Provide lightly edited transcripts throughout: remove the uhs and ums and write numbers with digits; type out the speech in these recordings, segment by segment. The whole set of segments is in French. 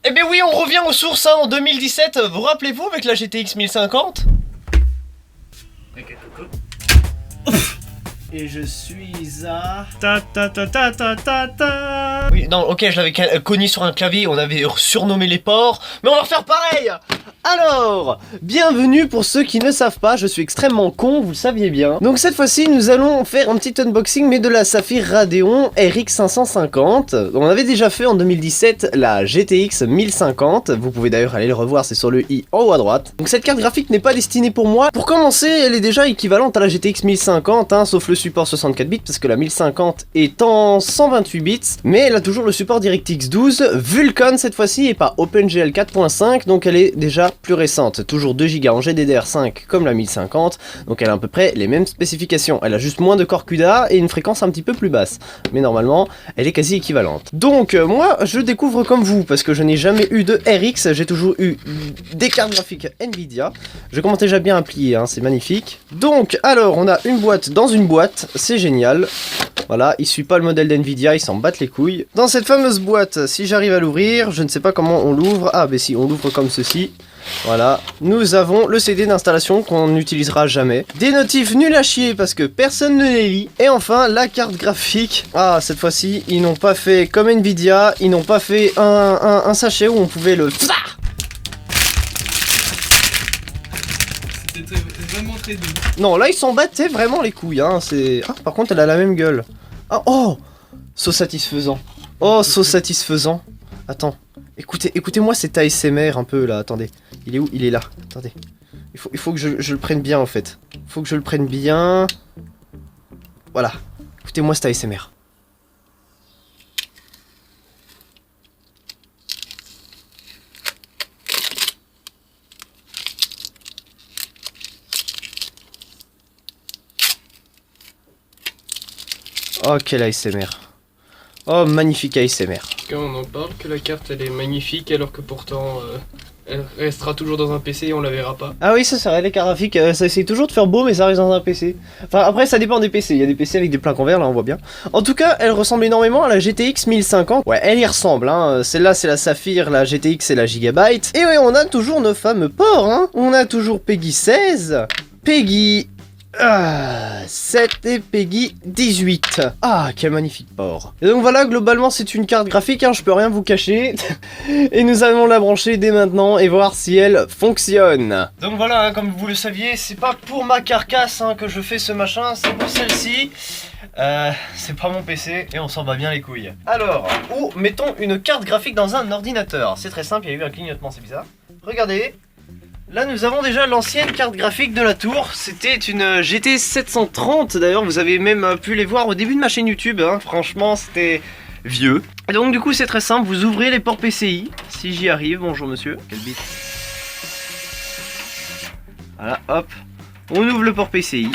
Eh ben oui, on revient aux sources hein, en 2017, vous rappelez-vous avec la GTX 1050? Et je suis à... Oui, non, ok, je l'avais cogné sur un clavier, on avait surnommé les ports, mais on va refaire pareil. Alors, bienvenue pour ceux qui ne savent pas, je suis extrêmement con, vous le saviez bien. Donc cette fois-ci, nous allons faire un petit unboxing, mais de la Saphir Radeon RX 550. On avait déjà fait en 2017 la GTX 1050, vous pouvez d'ailleurs aller le revoir, c'est sur le i en haut à droite. Donc cette carte graphique n'est pas destinée pour moi. Pour commencer, elle est déjà équivalente à la GTX 1050, hein, sauf le support 64 bits, parce que la 1050 est en 128 bits, mais elle a toujours le support DirectX 12, Vulkan cette fois-ci, et pas OpenGL 4.5, donc elle est déjà plus récente, toujours 2 Go en GDDR5 comme la 1050, donc elle a à peu près les mêmes spécifications, elle a juste moins de corps CUDA et une fréquence un petit peu plus basse, mais normalement elle est quasi équivalente. Donc moi je découvre comme vous, parce que je n'ai jamais eu de RX, j'ai toujours eu des cartes graphiques Nvidia, je commence déjà bien à plier, hein, c'est magnifique. Donc alors on a une boîte dans une boîte, c'est génial. Voilà, il suit pas le modèle d'Nvidia, ils s'en battent les couilles. Dans cette fameuse boîte, si j'arrive à l'ouvrir, je ne sais pas comment on l'ouvre. Ah, ben si, on l'ouvre comme ceci. Voilà, nous avons le CD d'installation qu'on n'utilisera jamais. Des notifs nuls à chier parce que personne ne les lit. Et enfin, la carte graphique. Ah, cette fois-ci, ils n'ont pas fait comme Nvidia, ils n'ont pas fait un sachet où on pouvait le... C'était vraiment très doux. Non, là, ils s'en battaient vraiment les couilles, hein. C'est... Ah, par contre, elle a la même gueule. Ah, oh, so satisfaisant. Oh, so satisfaisant. Attends, écoutez-moi cet ASMR un peu là, attendez. Il est où? Il est là, attendez. Il faut que je le prenne bien en fait. Il faut que je le prenne bien. Voilà, écoutez-moi cet ASMR. Oh, quel ASMR. Oh, magnifique ASMR. Quand on en parle que la carte elle est magnifique alors que pourtant elle restera toujours dans un PC et on la verra pas. Ah oui, ça c'est vrai, les cartes graphiques, ça essaye toujours de faire beau mais ça reste dans un PC. Enfin après ça dépend des PC, il y a des PC avec des plaques en verre là on voit bien. En tout cas elle ressemble énormément à la GTX 1050. Ouais elle y ressemble hein, celle-là c'est la Saphir, la GTX c'est la Gigabyte. Et ouais on a toujours nos fameux ports hein. On a toujours Peggy 16, Peggy... 7 et Peggy 18. Ah, quel magnifique port. Et donc voilà, globalement c'est une carte graphique, hein, je peux rien vous cacher. Et nous allons la brancher dès maintenant et voir si elle fonctionne. Donc voilà, hein, comme vous le saviez, c'est pas pour ma carcasse hein, que je fais ce machin, c'est pour celle-ci. C'est pas mon PC et on s'en bat bien les couilles. Alors, où mettons une carte graphique dans un ordinateur? C'est très simple, il y a eu un clignotement, c'est bizarre. Regardez. Là nous avons déjà l'ancienne carte graphique de la tour, c'était une GT 730 d'ailleurs, vous avez même pu les voir au début de ma chaîne YouTube, hein. Franchement c'était vieux. Et donc du coup c'est très simple, vous ouvrez les ports PCI, si j'y arrive, bonjour monsieur, quel bit. Voilà, hop, on ouvre le port PCI,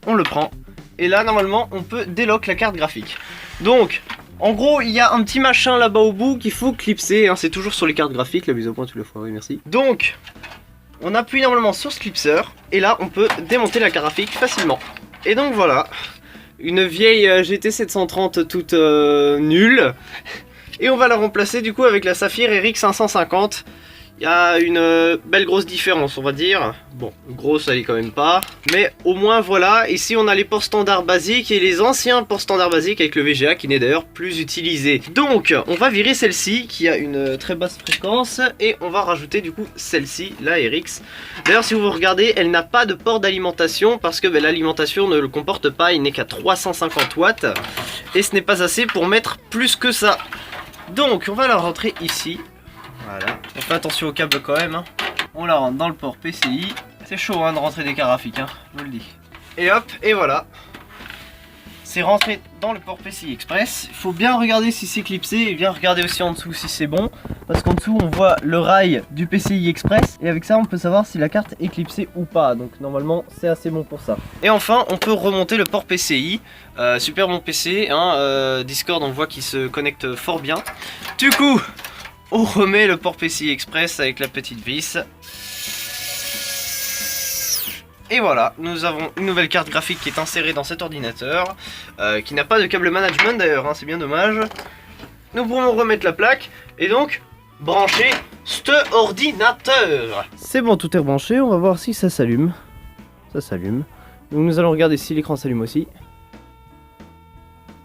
on le prend, et là normalement on peut délock la carte graphique. Donc... En gros, il y a un petit machin là-bas au bout qu'il faut clipser, hein, c'est toujours sur les cartes graphiques, la mise au point tous les fois, oui merci. Donc, on appuie normalement sur ce clipser, et là on peut démonter la carte graphique facilement. Et donc voilà, une vieille GT 730 toute nulle, et on va la remplacer du coup avec la Saphir RX 550. Il y a une belle grosse différence on va dire, bon grosse elle est quand même pas, mais au moins voilà, ici on a les ports standards basiques et les anciens ports standards basiques avec le VGA qui n'est d'ailleurs plus utilisé. Donc on va virer celle-ci qui a une très basse fréquence et on va rajouter du coup celle-ci, la RX. D'ailleurs si vous regardez elle n'a pas de port d'alimentation parce que l'alimentation ne le comporte pas, il n'est qu'à 350 watts et ce n'est pas assez pour mettre plus que ça. Donc on va la rentrer ici. Voilà, on fait attention au câble quand même, hein. On la rentre dans le port PCI. C'est chaud hein, de rentrer des cartes graphiques, hein, je vous le dis. Et hop, et voilà. C'est rentré dans le port PCI Express. Il faut bien regarder si c'est clipsé et bien regarder aussi en dessous si c'est bon. Parce qu'en dessous on voit le rail du PCI Express. Et avec ça on peut savoir si la carte est clipsée ou pas. Donc normalement c'est assez bon pour ça. Et enfin on peut remonter le port PCI. Super bon PC, hein, Discord on voit qu'il se connecte fort bien. Du coup... on remet le port PCI Express avec la petite vis. Et voilà, nous avons une nouvelle carte graphique qui est insérée dans cet ordinateur, qui n'a pas de câble management d'ailleurs, hein, c'est bien dommage. Nous pourrons remettre la plaque, et donc, brancher cet ordinateur. C'est bon, tout est rebranché, on va voir si ça s'allume. Ça s'allume. Donc nous allons regarder si l'écran s'allume aussi.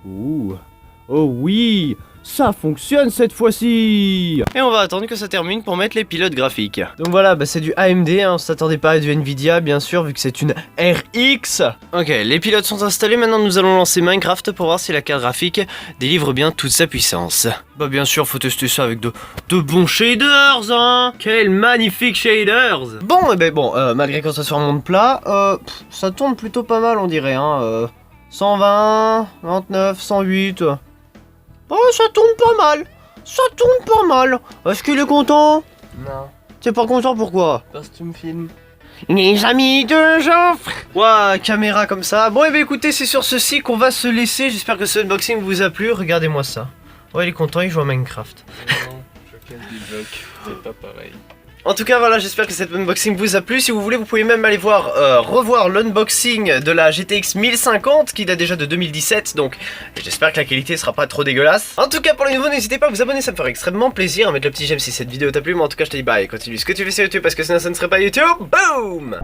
Ouh. Oh oui, ça fonctionne cette fois-ci. Et on va attendre que ça termine pour mettre les pilotes graphiques. Donc voilà, c'est du AMD, on s'attendait pas à du Nvidia bien sûr vu que c'est une RX. Ok, les pilotes sont installés, maintenant nous allons lancer Minecraft pour voir si la carte graphique délivre bien toute sa puissance. Bien sûr, faut tester ça avec de bons shaders, hein. Quels magnifiques shaders. Malgré qu'on soit sur un monde plat, ça tourne plutôt pas mal on dirait, hein. 120, 29, 108... Oh, ça tourne pas mal. Ça tourne pas mal. Est-ce qu'il est content? Non. T'es pas content pourquoi? Parce que tu me filmes. Les amis de Geoffre. Ouah, caméra comme ça. Bon, écoutez, c'est sur ceci qu'on va se laisser. J'espère que ce unboxing vous a plu. Regardez-moi ça. Ouais, il est content, il joue à Minecraft. Non, je casse des blocs. C'est pas pareil. En tout cas voilà, j'espère que cet unboxing vous a plu. Si vous voulez, vous pouvez même aller revoir l'unboxing de la GTX 1050 qui date déjà de 2017. Donc j'espère que la qualité sera pas trop dégueulasse. En tout cas pour les nouveaux, n'hésitez pas à vous abonner, ça me ferait extrêmement plaisir. À mettre le petit j'aime si cette vidéo t'a plu. Mais en tout cas je te dis bye, continue ce que tu fais sur YouTube parce que sinon ça ne serait pas YouTube. Boom.